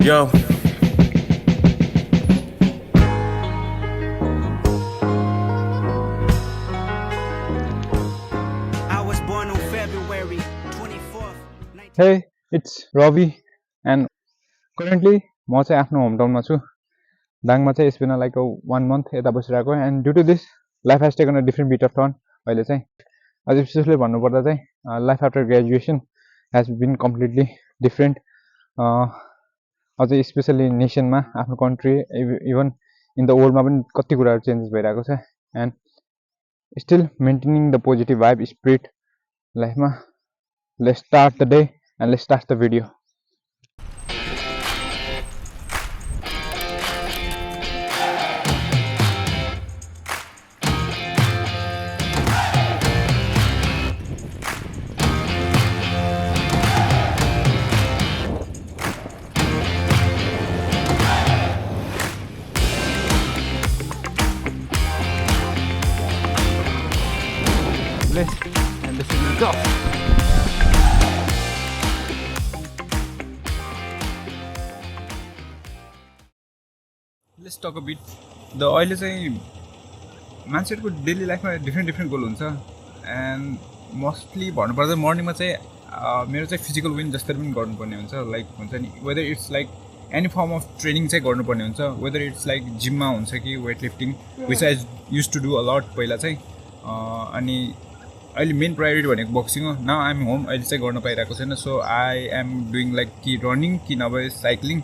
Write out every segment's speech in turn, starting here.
Yo. I was born on February 24th. Hey, it's Ravi and currently म चाहिँ आफ्नो home टाउनमा छु दाङमा चाहिँ it's been like a 1 month यता बसिरहेको and due to this life has taken a different beat of turn अहिले चाहिँ अझै विशेषले भन्नुपर्दा चाहिँ life after graduation has been completely different अझै स्पेसली नेसनमा आफ्नो कन्ट्री इभन इन द वर्ल्डमा पनि कति कुराहरू चेन्जेस भइरहेको छ and still maintaining the positive vibe spirit लाइफमा let's start the day and let's start the video. And this is go. Let's talk a bit the अहिले चाहिँ मान्छेहरूको डेली लाइफमा डिफ्रेन्ट गोल हुन्छ एन्ड मोस्टली भन्नुपर्दा मर्निङमा चाहिँ मेरो चाहिँ फिजिकल विन जसरी पनि गर्नुपर्ने हुन्छ लाइक हुन्छ नि whether it's like any form of training चाहिँ गर्नुपर्ने हुन्छ वेदर इट्स लाइक जिममा हुन्छ कि weight lifting which I use to do a lot पहिला चाहिँ अनि अहिले मेन प्रायोरिटी भनेको बक्सिङ हो नाउ आइएम होम अहिले चाहिँ गर्न पाइरहेको छैन so I am doing like कि रनिङ कि नभए साइक्लिङ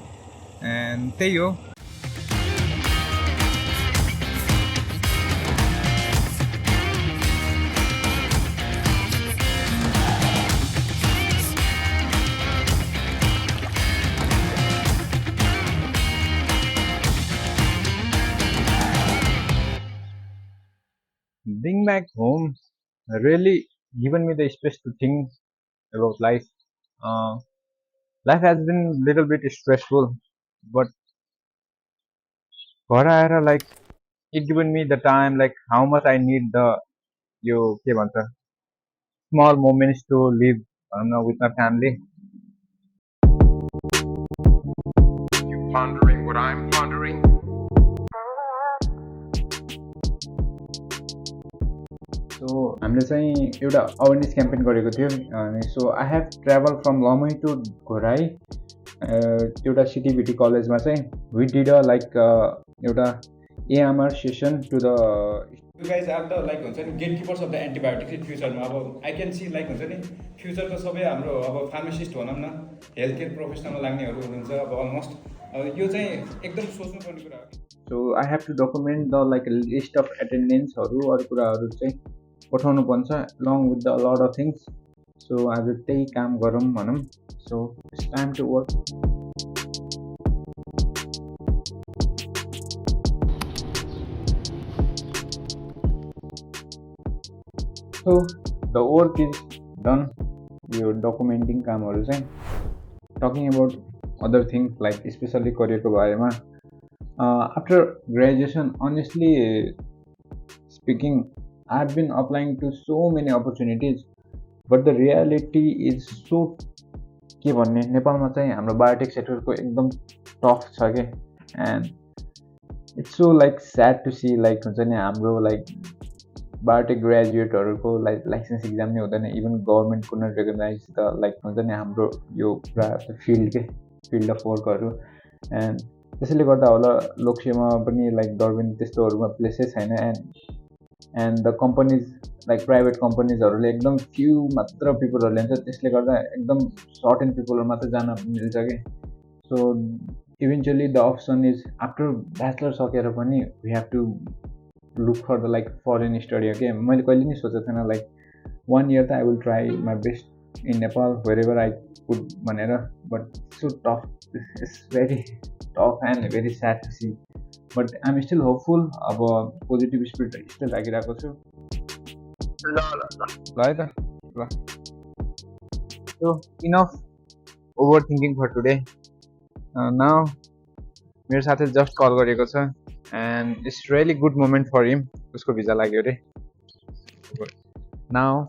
एन्ड त्यही हो Being back home really given me the space to think about life. Life has been little bit stressful, but like it given me the time like how much I need the के भन्छ small moments to live with my family. You pondering what I'm pondering? So हामीले चाहिँ एउटा awareness campaign गरेको थियो अनि so I have travel from Lamahi to Ghorahi एउटा CTEVT कलेजमा चाहिँ वी डिड अ लाइक एउटा AMR session to the You guys are the like हुन्छ नि गेटकिपर्स अफ द एन्टिबायोटिक्स फ्युचरमा अब आई क्यान सी लाइक हुन्छ नि फ्युचरको सबै हाम्रो अब फार्मासिस्ट भनौँ न हेल्थ केयर प्रोफेसनमा लाग्नेहरू हुनुहुन्छ अब अलमोस्ट अब यो चाहिँ एकदम सोच्नुपर्ने कुरा हो so I have to document the like list of एटेन्डेन्सहरू अरू कुराहरू चाहिँ पठाउनु पर्छ along with the lot of things so आज त्यही काम गरौँ भनौँ so it's time to work so the work is done यो डकुमेन्टिङ कामहरू चाहिँ talking about other things like specially करियरको बारेमा after graduation honestly speaking I have been applying to so many opportunities, but the reality is so के भन्ने नेपालमा चाहिँ हाम्रो बायोटेक सेक्टरको एकदम टफ छ के and it's so like sad to see like हुन्छ नि हाम्रो लाइक बायोटेक ग्रेजुएटहरूको लाइक लाइसेन्स इक्जाम नै हुँदैन इभन गभर्मेन्ट कुन रेकगनाइज द लाइक हुन्छ नि हाम्रो यो पुरा फिल्ड अफ वर्कहरू एन्ड त्यसैले गर्दा होला लोकसेवामा पनि लाइक गभर्मेन्ट त्यस्तोहरूमा प्लेसै छैन and the companies like private कम्पनीजहरूले एकदम फ्यु मात्र पिपलहरूले हुन्छ त्यसले गर्दा एकदम सर्ट एन्ड पिपलहरू मात्र जान मिल्छ कि so eventually the option is after bachelor सकेर पनि we have to look for the like foreign study हो कि मैले कहिले नि सोचेको थिएन लाइक 1 year त I will try my best in Nepal wherever I could भनेर but so tough it's very tough and very sad to see but I am still hopeful अब पोजिटिभ स्पिरिट स्टिल राखिरहेको छु ल है त ल so enough overthinking for today now मेरो साथीले जस्ट कल गरेको छ and it's really good moment for him उसको भिजा लाग्यो अरे now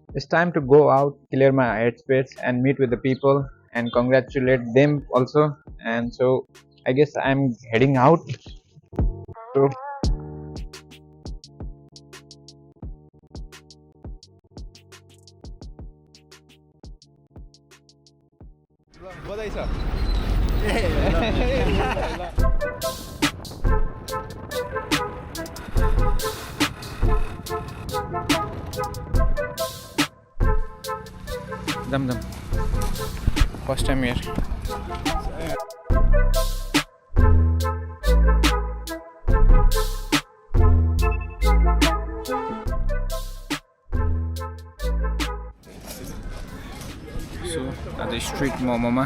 it's time to go out clear my head space and meet with the people and congratulate them also and so I guess I'm heading out. So बधाई छ dum dum. First time here. So आज street मोमोमा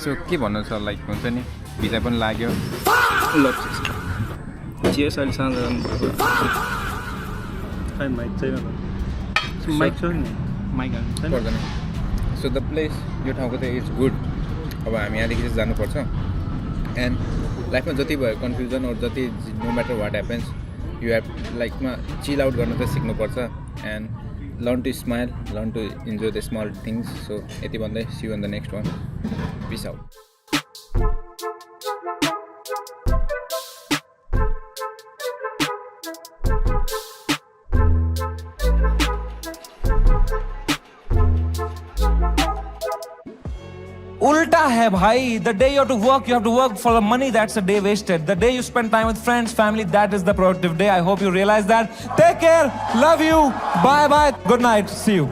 so के भन्नु छ like हुन्छ नि visa पनि लाग्यो चियर्स अहिले साँझ खै माइक छैन त माइक छ नि माइक हाल्नु छैन पर्दैन सो द प्लेस यो ठाउँको चाहिँ इट्स गुड अब हामी यहाँदेखि चाहिँ जानुपर्छ एन्ड लाइफमा जति भयो कन्फ्युजन अरू जति no matter what happens you have लाइफमा चिल आउट गर्न चाहिँ सिक्नुपर्छ and learn to smile, learn to enjoy the small things. So यति भन्दै see you on the next one. Peace out. Ulta hai bhai. The day you have to work for the money. That's a day wasted. The day you spend time with friends, family, that is the productive day. I hope you realize that. Take care. Love you. Bye bye. Good night. See you.